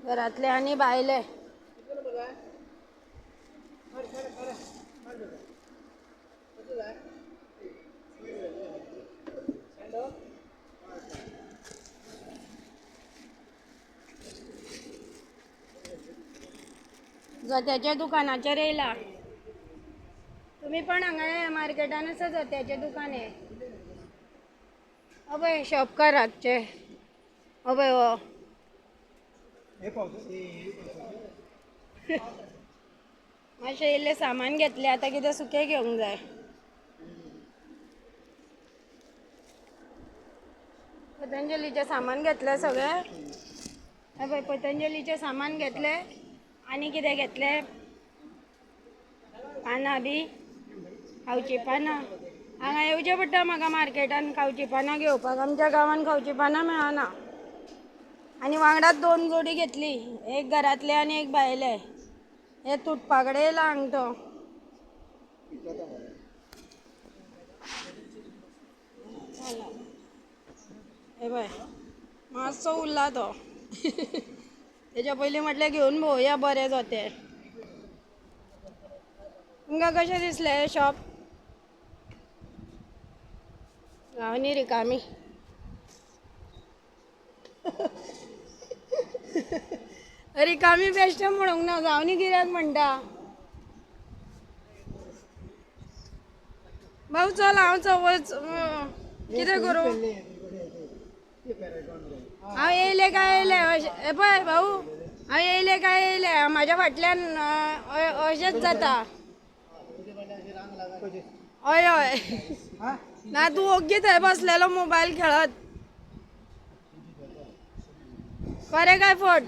घरातले आणि बायले. जोत्याच्या दुकानाचेर येयला. तुम्ही पण हांगा मार्केटानूच जोत्याचे दुकान आहे. अबय शॉपकाराचे अबय हो मातशें इल्लें सामान घेतलें आतां कितें सुकें घेवंक जाय. पतंजलीचे सामान घेतले सगळें. अबय पतंजलीचे सामान घेतले आनी कितें घेतलें पानां बी खावची पानां. हांगा येवचें पडटा म्हाका मार्केटान खावची पानां घेवपाक. आमच्या गांवांत खावची पानां मेळना. आनी वांगडाच 2 जोडी घेतली, एक घरातले आनी एक भायले. हे तुटपाकडे येयला हांगा तो. हे पळय मातसो उरला तो. तेच्या पयलीं म्हटलें घेवन भोवया बरें जोते. तुमकां कशें दिसलें हें शॉप? गांवनी रिकामी. रिकामी बेश्ट म्हणूंक ना, गांवनी गिरायक म्हणटा. भाऊ चल हांव चवच कितें करूं. हांव येयलें काय येयलें हे पळय भाऊ, हांव येयलें काय येयलें. म्हाज्या फाटल्यान अशेंच जाता. हय हय ना तूं ओग्गी थंय बसलेलो मोबायल खेळत. बरें काय फट.